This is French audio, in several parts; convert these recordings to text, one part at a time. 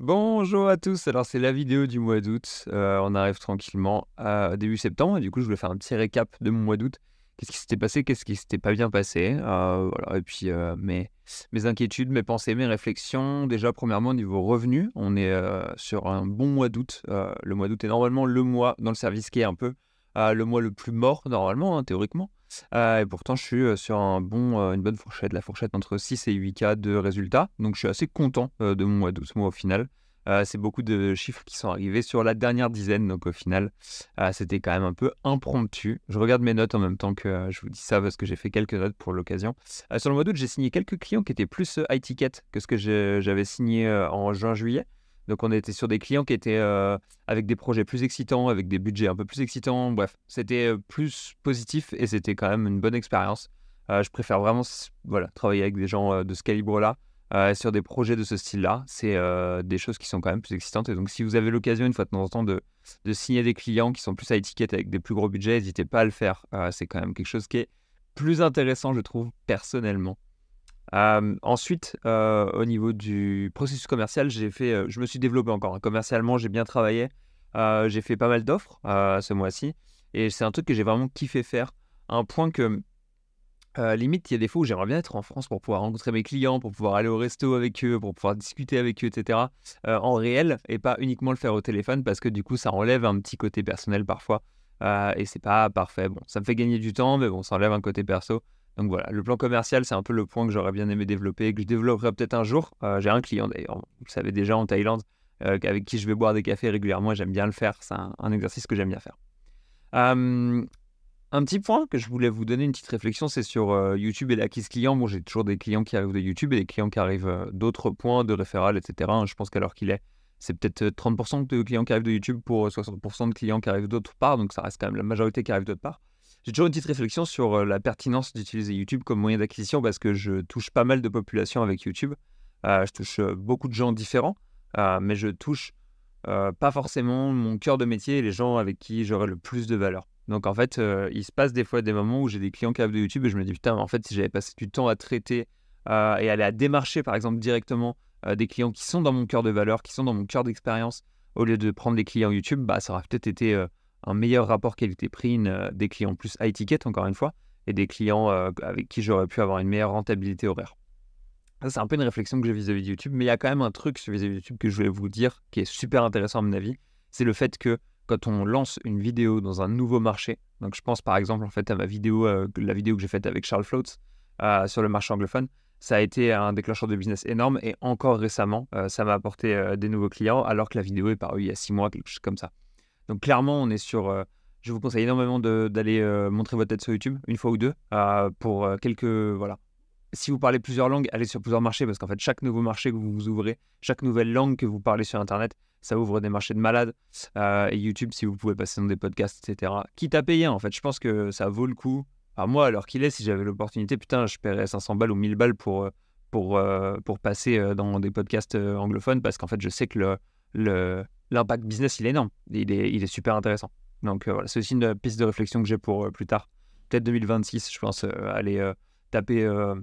Bonjour à tous, alors c'est la vidéo du mois d'août, on arrive tranquillement à début septembre et du coup je voulais faire un petit récap de mon mois d'août. Qu'est-ce qui s'était passé? Qu'est-ce qui s'était pas bien passé? Voilà et puis, mes inquiétudes, mes pensées, mes réflexions. Déjà premièrement niveau revenus, on est, sur un bon mois d'août. Le mois d'août est normalement le mois dans le service qui est un peu, le mois le plus mort normalement, hein, théoriquement. Et pourtant je suis, sur une bonne fourchette, la fourchette entre 6 et 8 K de résultats. Donc je suis assez content, de mon mois d'août, moi, au final. C'est beaucoup de chiffres qui sont arrivés sur la dernière dizaine, donc au final, c'était quand même un peu impromptu. Je regarde mes notes en même temps que, je vous dis ça parce que j'ai fait quelques notes pour l'occasion. Sur le mois d'août, j'ai signé quelques clients qui étaient plus, high ticket que ce que j'avais signé, en juin-juillet. Donc on était sur des clients qui étaient, avec des projets plus excitants, avec des budgets un peu plus excitants. Bref, c'était, plus positif et c'était quand même une bonne expérience. Je préfère vraiment voilà, travailler avec des gens, de ce calibre-là, sur des projets de ce style-là. C'est, des choses qui sont quand même plus excitantes et donc si vous avez l'occasion une fois de temps en temps de signer des clients qui sont plus à étiquette avec des plus gros budgets, n'hésitez pas à le faire. C'est quand même quelque chose qui est plus intéressant, je trouve, personnellement. Ensuite, au niveau du processus commercial, je me suis développé encore, hein. Commercialement, j'ai bien travaillé. J'ai fait pas mal d'offres, ce mois-ci et c'est un truc que j'ai vraiment kiffé faire. À un point que, limite, il y a des fois où j'aimerais bien être en France pour pouvoir rencontrer mes clients, pour pouvoir aller au resto avec eux, pour pouvoir discuter avec eux et cetera, en réel et pas uniquement le faire au téléphone parce que du coup, ça enlève un petit côté personnel parfois, et c'est pas parfait. Bon, ça me fait gagner du temps, mais bon, ça enlève un côté perso. Donc voilà, le plan commercial, c'est un peu le point que j'aurais bien aimé développer, que je développerai peut-être un jour. J'ai un client d'ailleurs, vous le savez déjà en Thaïlande, avec qui je vais boire des cafés régulièrement et j'aime bien le faire. C'est un exercice que j'aime bien faire. Hem un petit point que je voulais vous donner une petite réflexion, c'est sur, YouTube et l'acquise client. Bon, j'ai toujours des clients qui arrivent de YouTube et des clients qui arrivent, d'autres points de référal et cetera, hein. Je pense qu'à l'heure qu'il est, c'est peut-être, 30 de clients qui arrivent de YouTube pour, 60 de clients qui arrivent d'autre part, donc ça reste quand même la majorité qui arrive d'autre part. J'ai toujours une petite réflexion sur, la pertinence d'utiliser YouTube comme moyen d'acquisition parce que je touche pas mal de population avec YouTube. Je touche, beaucoup de gens différents, mais je touche pas forcément mon cœur de métier et les gens avec qui j'aurai le plus de valeur. Donc en fait, il se passe des fois des moments où j'ai des clients qui arrivent de YouTube et je me dis: «Putain, mais en fait, si j'avais passé du temps à traiter, et aller à démarcher, par exemple, directement, des clients qui sont dans mon cœur de valeur, qui sont dans mon cœur d'expérience, au lieu de prendre des clients YouTube, bah, ça aurait peut-être été, un meilleur rapport qualité-prix, des clients plus high ticket, encore une fois et des clients, avec qui j'aurais pu avoir une meilleure rentabilité horaire». Ça, c'est un peu une réflexion que j'ai vis-à-vis de YouTube, mais il y a quand même un truc sur vis-à-vis de YouTube que je voulais vous dire, qui est super intéressant à mon avis. C'est le fait que quand on lance une vidéo dans un nouveau marché, donc je pense par exemple en fait à ma vidéo, la vidéo que j'ai faite avec Charles Floats, sur le marché anglophone, ça a été un déclencheur de business énorme et encore récemment, ça m'a apporté, des nouveaux clients alors que la vidéo est parue il y a 6 mois, quelque chose comme ça. Donc clairement, on est sur, je vous conseille énormément d'aller, montrer votre tête sur YouTube, une fois ou 2, pour, quelques voilà, si vous parlez plusieurs langues, allez sur plusieurs marchés parce qu'en fait, chaque nouveau marché que vous ouvrez, chaque nouvelle langue que vous parlez sur internet, ça ouvre des marchés de malades. Et YouTube, si vous pouvez passer dans des podcasts et cetera, quitte à payer, en fait, je pense que ça vaut le coup. Alors moi, à l'heure qu'il est, si j'avais l'opportunité, putain, je paierais 500 balles ou 1000 balles pour passer, dans des podcasts, anglophones parce qu'en fait, je sais que l'impact business, il est énorme. Il est super intéressant. Donc, voilà, c'est aussi une piste de réflexion que j'ai pour, plus tard. Peut-être 2026, je pense, aller, taper,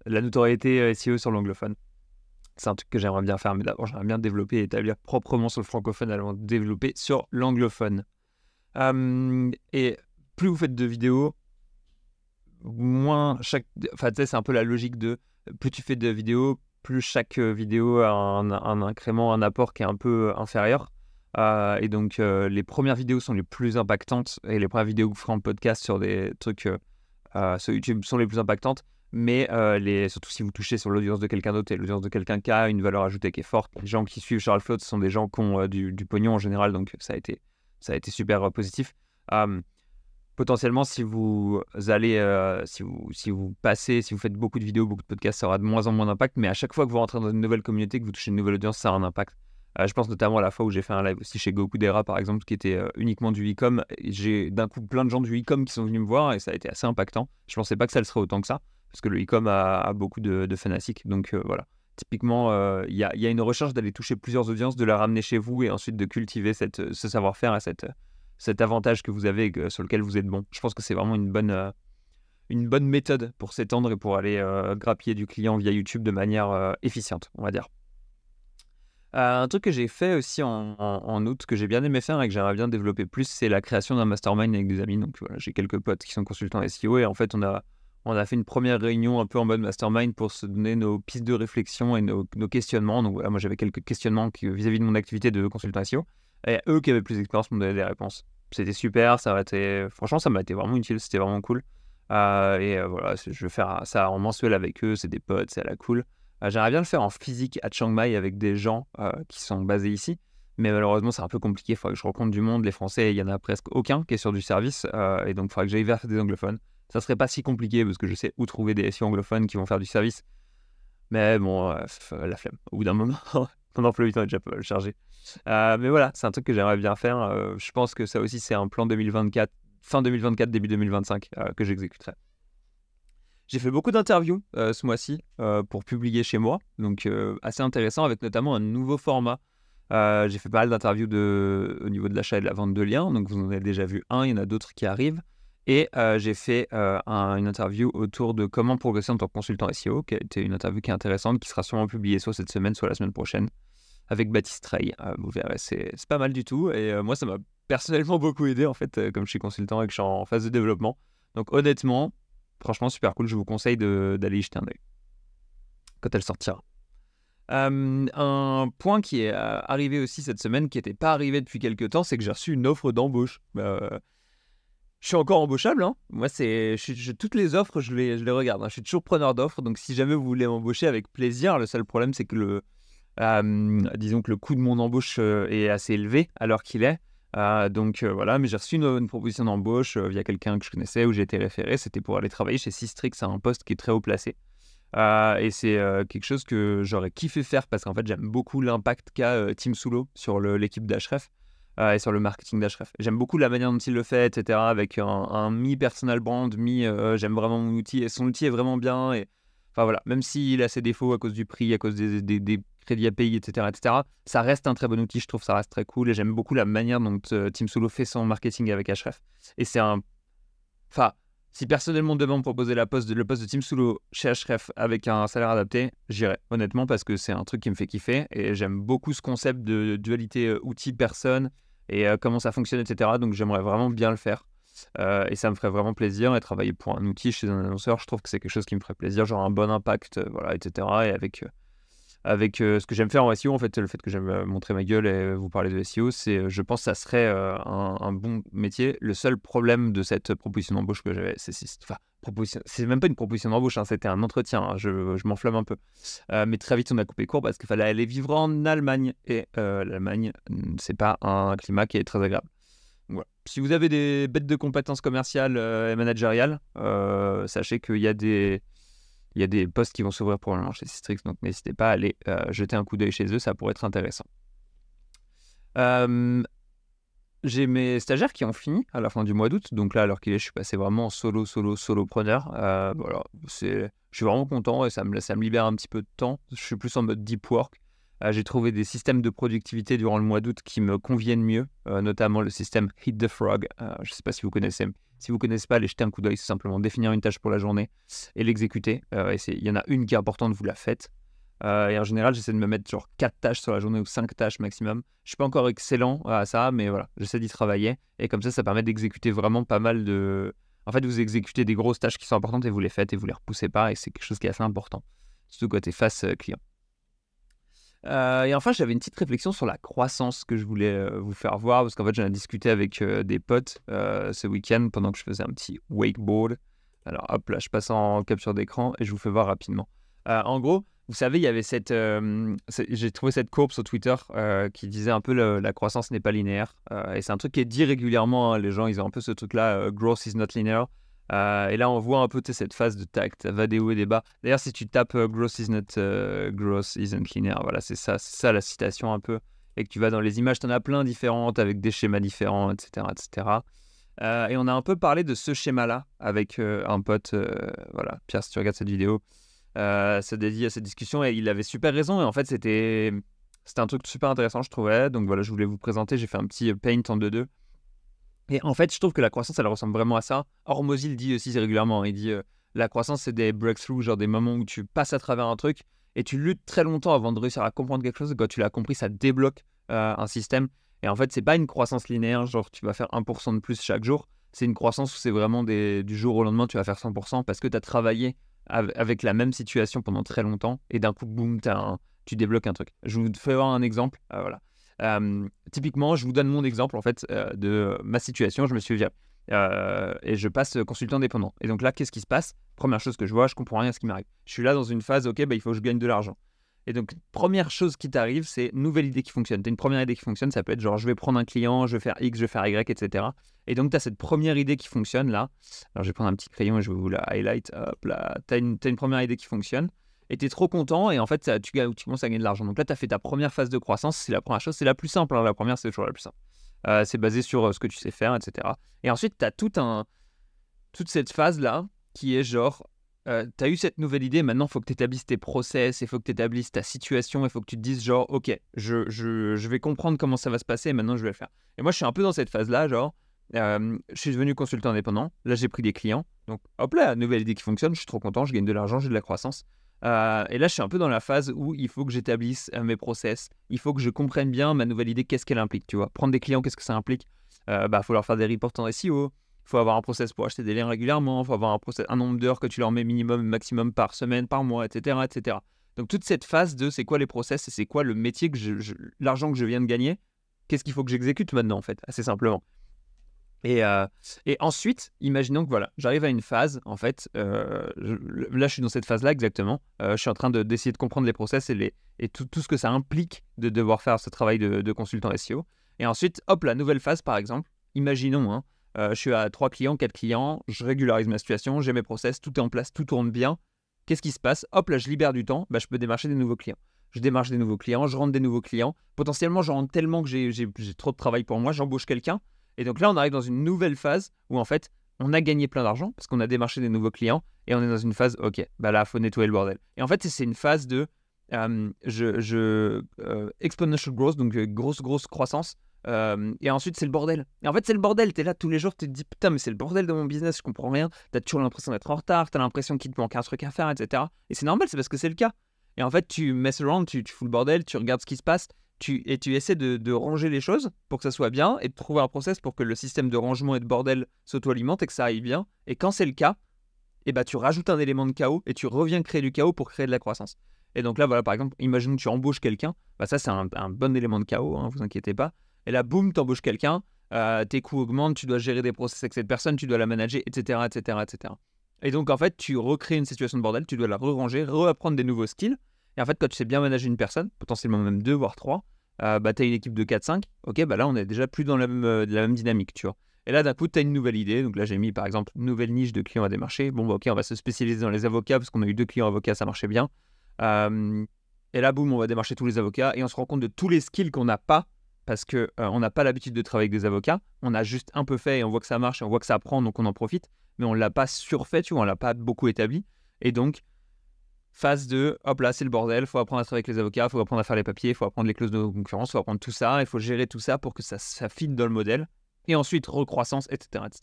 la notoriété, SEO sur l'anglophone. C'est un truc que j'aimerais bien faire, mais d'abord, j'aimerais bien développer et établir proprement sur le francophone avant de développer sur l'anglophone. Et plus vous faites de vidéos, moins enfin, tu sais, c'est un peu la logique de plus tu fais de vidéos, plus chaque vidéo a un incrément, un apport qui est un peu inférieur. Et donc, les premières vidéos sont les plus impactantes et les premières vidéos que vous ferez en podcast sur des trucs sur YouTube sont les plus impactantes. Mais surtout si vous touchez sur l'audience de quelqu'un d'autre et l'audience de quelqu'un qui a une valeur ajoutée qui est forte. Les gens qui suivent Charles Float sont des gens qui ont du pognon en général, donc ça a été super positif. Potentiellement, si vous allez, si vous faites beaucoup de vidéos, beaucoup de podcasts, ça aura de moins en moins d'impact. Mais à chaque fois que vous rentrez dans une nouvelle communauté, que vous touchez une nouvelle audience, ça a un impact. Je pense notamment à la fois où j'ai fait un live aussi chez Gokudera, par exemple, qui était uniquement du e-com. Et j'ai d'un coup plein de gens du e-com qui sont venus me voir et ça a été assez impactant. Je pensais pas que ça le serait autant que ça, parce que le e-com a beaucoup de fanatiques. Donc voilà. Typiquement, il y a une recherche d'aller toucher plusieurs audiences, de la ramener chez vous et ensuite de cultiver ce savoir-faire et cet avantage que vous avez et sur lequel vous êtes bon. Je pense que c'est vraiment une bonne méthode pour s'étendre et pour aller grappiller du client via YouTube de manière efficiente, on va dire. Un truc que j'ai fait aussi en août, que j'ai bien aimé faire et que j'aimerais bien développer plus, c'est la création d'un mastermind avec des amis. Donc voilà, j'ai quelques potes qui sont consultants SEO et en fait, on a fait une première réunion un peu en mode mastermind pour se donner nos pistes de réflexion et nos questionnements. Donc voilà, moi j'avais quelques questionnements vis-à-vis de mon activité de consultant SEO et eux qui avaient plus d'expérience m'ont donné des réponses. C'était super, franchement, ça m'a été vraiment utile, c'était vraiment cool. Voilà, je vais faire ça en mensuel avec eux, c'est des potes, c'est à la cool. J'aimerais bien le faire en physique à Chiang Mai avec des gens qui sont basés ici, mais malheureusement c'est un peu compliqué, il faudrait que je rencontre du monde, les Français, il y en a presque aucun qui est sur du service, et donc il faudrait que j'aille vers des anglophones. Ça serait pas si compliqué parce que je sais où trouver des SEO anglophones qui vont faire du service, mais bon, la flemme, au bout d'un moment, mon emploi du temps est déjà pas mal chargé. Mais voilà, c'est un truc que j'aimerais bien faire, je pense que ça aussi c'est un plan 2024, fin 2024, début 2025 que j'exécuterai. J'ai fait beaucoup d'interviews ce mois-ci pour publier chez moi, donc assez intéressant avec notamment un nouveau format. J'ai fait pas mal d'interviews au niveau de l'achat et de la vente de liens, donc vous en avez déjà vu un, il y en a d'autres qui arrivent. Et j'ai fait une interview autour de comment progresser en tant que consultant SEO, qui a été une interview qui est intéressante, qui sera sûrement publiée soit cette semaine, soit la semaine prochaine, avec Baptiste Rey. Vous verrez, c'est pas mal du tout. Et moi, ça m'a personnellement beaucoup aidé, en fait, comme je suis consultant et que je suis en phase de développement. Donc honnêtement, franchement, super cool. Je vous conseille d'aller y jeter un œil quand elle sortira. Un point qui est arrivé aussi cette semaine, qui n'était pas arrivé depuis quelques temps, c'est que j'ai reçu une offre d'embauche. Je suis encore embauchable, hein. Moi, toutes les offres, je les regarde, hein. Je suis toujours preneur d'offres, donc si jamais vous voulez m'embaucher, avec plaisir. Le seul problème, c'est que disons que le coût de mon embauche est assez élevé à l'heure qu'il est. Donc voilà, mais j'ai reçu une proposition d'embauche via quelqu'un que je connaissais, où j'ai été référé. C'était pour aller travailler chez Sistrix, c'est un poste qui est très haut placé. Et c'est quelque chose que j'aurais kiffé faire parce qu'en fait, j'aime beaucoup l'impact qu'a Tim Soulo sur l'équipe d'Ahref et sur le marketing d'Ahref. J'aime beaucoup la manière dont il le fait, etc. Avec un mi-personal brand, j'aime vraiment mon outil et son outil est vraiment bien. Et enfin voilà, même s'il a ses défauts à cause du prix, à cause des crédits API, etc., ça reste un très bon outil. Je trouve que ça reste très cool et j'aime beaucoup la manière dont Tim Soulo fait son marketing avec Ahref. Et c'est enfin, si personnellement demain on me proposait le poste de Tim Soulo chez Ahref avec un salaire adapté, j'irais honnêtement parce que c'est un truc qui me fait kiffer et j'aime beaucoup ce concept de dualité outil-personne et comment ça fonctionne, etc. Donc j'aimerais vraiment bien le faire et ça me ferait vraiment plaisir. Et travailler pour un outil chez un annonceur, je trouve que c'est quelque chose qui me ferait plaisir, genre un bon impact, voilà, etc. Et avec ce que j'aime faire en SEO, en fait, le fait que j'aime montrer ma gueule et vous parler de SEO, je pense que ça serait un bon métier. Le seul problème de cette proposition d'embauche que j'avais, c'est même pas une proposition d'embauche, hein, c'était un entretien, hein, je m'enflamme un peu. Mais très vite, on a coupé court parce qu'il fallait aller vivre en Allemagne. Et l'Allemagne, c'est pas un climat qui est très agréable. Voilà. Si vous avez des bêtes de compétences commerciales et managériales, sachez qu'il y a des postes qui vont s'ouvrir pour le chez Sistrix, donc n'hésitez pas à aller jeter un coup d'œil chez eux, ça pourrait être intéressant. J'ai mes stagiaires qui ont fini à la fin du mois d'août, donc là, alors qu'il est, je suis passé vraiment en solopreneur. Voilà, je suis vraiment content et ça me libère un petit peu de temps. Je suis plus en mode deep work. J'ai trouvé des systèmes de productivité durant le mois d'août qui me conviennent mieux, notamment le système Hit the Frog. Je ne sais pas si vous connaissez. Si vous ne connaissez pas, allez jeter un coup d'œil. C'est simplement définir une tâche pour la journée et l'exécuter. Il y en a une qui est importante, vous la faites. Et en général, j'essaie de me mettre genre 4 tâches sur la journée ou 5 tâches maximum. Je suis pas encore excellent à ça, mais voilà, j'essaie d'y travailler. Et comme ça permet d'exécuter vraiment pas mal de... En fait, vous exécutez des grosses tâches qui sont importantes et vous les faites et vous les repoussez pas. Et c'est quelque chose qui est assez important, surtout côté face client. Et enfin, j'avais une petite réflexion sur la croissance que je voulais vous faire voir, parce qu'en fait, j'en ai discuté avec des potes ce week-end pendant que je faisais un petit wakeboard. Alors hop, là, je passe en capture d'écran et je vous fais voir rapidement. En gros, vous savez, il y avait j'ai trouvé cette courbe sur Twitter qui disait un peu la croissance n'est pas linéaire. Et c'est un truc qui est dit régulièrement, hein. Les gens, ils ont un peu ce truc-là, growth is not linear. Et là, on voit un peu cette phase de tact, va des hauts et des bas. D'ailleurs, si tu tapes growth isn't linear, voilà, c'est ça la citation un peu. Et que tu vas dans les images, tu en as plein différentes avec des schémas différents, etc. etc. Et on a un peu parlé de ce schéma-là avec un pote. Voilà, Pierre, si tu regardes cette vidéo, se dédie à cette discussion et il avait super raison. Et en fait, c'était un truc super intéressant, je trouvais. Donc voilà, je voulais vous présenter. J'ai fait un petit paint en 2-2. Et en fait, je trouve que la croissance, elle ressemble vraiment à ça. Hormozy le dit aussi régulièrement. Il dit la croissance, c'est des breakthroughs, genre des moments où tu passes à travers un truc et tu luttes très longtemps avant de réussir à comprendre quelque chose. Et quand tu l'as compris, ça débloque un système. Et en fait, c'est pas une croissance linéaire, genre tu vas faire 1% de plus chaque jour. C'est une croissance où c'est vraiment du jour au lendemain, tu vas faire 100% parce que tu as travaillé avec la même situation pendant très longtemps et d'un coup, boum, tu débloques un truc. Je vous fais voir un exemple. Voilà. Typiquement, je vous donne mon exemple en fait de ma situation. Je me suis viré et je passe consultant indépendant. Et donc là, qu'est-ce qui se passe? Première chose que je vois, je comprends rien à ce qui m'arrive. Je suis là dans une phase, ok, bah, il faut que je gagne de l'argent. Et donc, première chose qui t'arrive, c'est nouvelle idée qui fonctionne. Tu as une première idée qui fonctionne, ça peut être genre je vais prendre un client, je vais faire X, je vais faire Y, etc. Et donc, tu as cette première idée qui fonctionne là. Alors, je vais prendre un petit crayon et je vais vous la highlight. Hop là, tu as une première idée qui fonctionne et tu es trop content et en fait, tu commences à gagner de l'argent. Donc là, tu as fait ta première phase de croissance. C'est la première chose, c'est la plus simple. Hein. La première, c'est toujours la plus simple. C'est basé sur ce que tu sais faire, etc. Et ensuite, tu as toute cette phase-là qui est genre, tu as eu cette nouvelle idée, maintenant, il faut que tu établisses tes process, il faut que tu établisses ta situation, il faut que tu te dises genre, ok, je vais comprendre comment ça va se passer et maintenant, je vais le faire. Et moi, je suis un peu dans cette phase-là, genre, je suis devenu consultant indépendant, là, j'ai pris des clients, donc hop là, nouvelle idée qui fonctionne, je suis trop content, je gagne de l'argent, j'ai de la croissance. Et là, je suis un peu dans la phase où il faut que j'établisse mes process, il faut que je comprenne bien ma nouvelle idée, qu'est-ce qu'elle implique, tu vois. Prendre des clients, qu'est-ce que ça implique? Faut leur faire des reports en SEO, il faut avoir un process pour acheter des liens régulièrement, il faut avoir un nombre d'heures que tu leur mets minimum, maximum par semaine, par mois, etc. etc. Donc toute cette phase de c'est quoi les process et c'est quoi le métier, l'argent que je viens de gagner, qu'est-ce qu'il faut que j'exécute maintenant en fait, assez simplement. Et ensuite, imaginons que voilà, j'arrive à une phase, en fait, là je suis dans cette phase-là exactement, je suis en train d'essayer de comprendre les process et tout ce que ça implique de devoir faire ce travail de consultant SEO. Et ensuite, hop, la nouvelle phase par exemple, imaginons, hein, je suis à 3 clients, 4 clients, je régularise ma situation, j'ai mes process, tout est en place, tout tourne bien. Qu'est-ce qui se passe? Hop, là je libère du temps, je peux démarcher des nouveaux clients. Je démarche des nouveaux clients, je rentre des nouveaux clients. Potentiellement, je rentre tellement que j'ai trop de travail pour moi, j'embauche quelqu'un. Et donc là, on arrive dans une nouvelle phase où en fait, on a gagné plein d'argent parce qu'on a démarché des nouveaux clients et on est dans une phase, ok, là, il faut nettoyer le bordel. Et en fait, c'est une phase de exponential growth, donc grosse croissance. Et ensuite, c'est le bordel. Et en fait, c'est le bordel. Tu es là tous les jours, tu te dis, putain, mais c'est le bordel de mon business, je comprends rien. Tu as toujours l'impression d'être en retard, tu as l'impression qu'il te manque un truc à faire, etc. Et c'est normal, c'est parce que c'est le cas. Et en fait, tu mess around, tu fous le bordel, tu regardes ce qui se passe. Tu essaies de ranger les choses pour que ça soit bien et de trouver un process pour que le système de rangement et de bordel s'auto-alimente et que ça aille bien. Et quand c'est le cas, tu rajoutes un élément de chaos et tu reviens créer du chaos pour créer de la croissance. Et donc là, voilà, par exemple, imagine que tu embauches quelqu'un. Ça, c'est un bon élément de chaos, hein, vous inquiétez pas. Et là, boum, tu embauches quelqu'un, tes coûts augmentent, tu dois gérer des process avec cette personne, tu dois la manager, etc., etc., etc. Et donc, en fait, tu recrées une situation de bordel, tu dois la re-ranger, reapprendre des nouveaux skills. Et en fait, quand tu sais bien manager une personne, potentiellement même 2 voire 3, tu as une équipe de 4-5, ok, là, on est déjà plus dans la même dynamique, tu vois. Et là, d'un coup, tu as une nouvelle idée. Donc là, j'ai mis, par exemple, une nouvelle niche de clients à démarcher. Bon, ok, on va se spécialiser dans les avocats parce qu'on a eu 2 clients avocats, ça marchait bien. Et là, boum, on va démarcher tous les avocats et on se rend compte de tous les skills qu'on n'a pas parce qu'on n'a pas l'habitude de travailler avec des avocats. On a juste un peu fait et on voit que ça marche et on voit que ça prend, donc on en profite. Mais on ne l'a pas surfait, tu vois, on ne l'a pas beaucoup établi. Et donc, phase 2, hop là, c'est le bordel, il faut apprendre à travailler avec les avocats, il faut apprendre à faire les papiers, il faut apprendre les clauses de concurrence, il faut apprendre tout ça, il faut gérer tout ça pour que ça fit dans le modèle. Et ensuite, recroissance, etc., etc.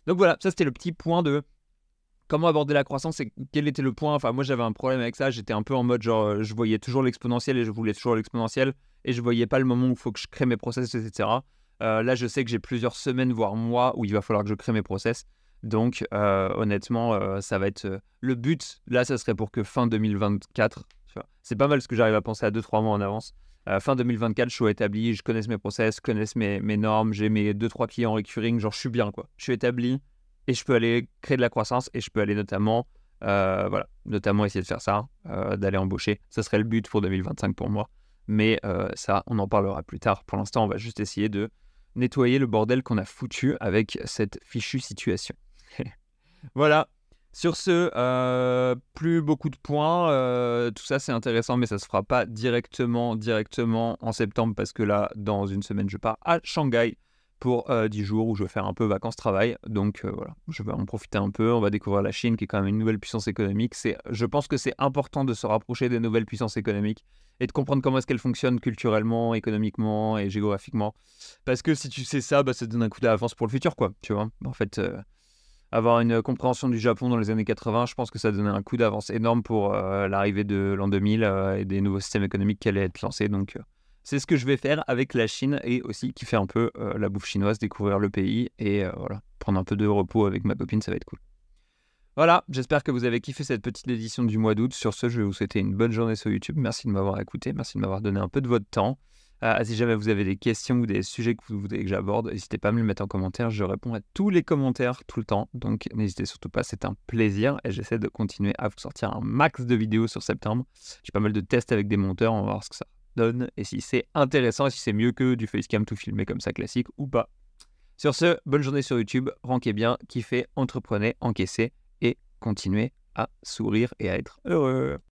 Donc voilà, ça c'était le petit point de comment aborder la croissance et quel était le point. Enfin, moi j'avais un problème avec ça, j'étais un peu en mode genre, je voyais toujours l'exponentiel et je voulais toujours l'exponentiel et je voyais pas le moment où il faut que je crée mes process, etc. Là, je sais que j'ai plusieurs semaines, voire mois, où il va falloir que je crée mes process. Donc, honnêtement, ça va être le but. Là, ça serait pour que fin 2024, tu vois, c'est pas mal ce que j'arrive à penser à 2-3 mois en avance. Fin 2024, je suis établi, je connaisse mes process, je connaisse mes normes, j'ai mes 2-3 clients recurring, genre je suis bien, quoi. Je suis établi et je peux aller créer de la croissance et je peux aller notamment essayer de faire ça, d'aller embaucher. Ça serait le but pour 2025 pour moi. Mais ça, on en parlera plus tard. Pour l'instant, on va juste essayer de nettoyer le bordel qu'on a foutu avec cette fichue situation. Voilà. Sur ce, plus beaucoup de points. Tout ça, c'est intéressant, mais ça ne se fera pas directement en septembre parce que là, dans une semaine, je pars à Shanghai pour 10 jours où je vais faire un peu vacances-travail. Donc voilà, je vais en profiter un peu. On va découvrir la Chine qui est quand même une nouvelle puissance économique. Je pense que c'est important de se rapprocher des nouvelles puissances économiques et de comprendre comment est-ce qu'elles fonctionnent culturellement, économiquement et géographiquement. Parce que si tu sais ça, ça te donne un coup d'avance pour le futur, quoi. Tu vois, en fait... avoir une compréhension du Japon dans les années 80, je pense que ça donnait un coup d'avance énorme pour l'arrivée de l'an 2000 et des nouveaux systèmes économiques qui allaient être lancés. Donc, c'est ce que je vais faire avec la Chine et aussi kiffer un peu la bouffe chinoise, découvrir le pays et voilà, prendre un peu de repos avec ma copine, ça va être cool. Voilà, j'espère que vous avez kiffé cette petite édition du mois d'août. Sur ce, je vais vous souhaiter une bonne journée sur YouTube. Merci de m'avoir écouté, merci de m'avoir donné un peu de votre temps. Si jamais vous avez des questions ou des sujets que vous voudrez que j'aborde, n'hésitez pas à me le mettre en commentaire. Je réponds à tous les commentaires tout le temps. Donc n'hésitez surtout pas, c'est un plaisir. Et j'essaie de continuer à vous sortir un max de vidéos sur septembre. J'ai pas mal de tests avec des monteurs, on va voir ce que ça donne. Et si c'est intéressant, et si c'est mieux que du facecam tout filmé comme ça classique ou pas. Sur ce, bonne journée sur YouTube. Rankez bien, kiffez, entreprenez, encaissez et continuez à sourire et à être heureux.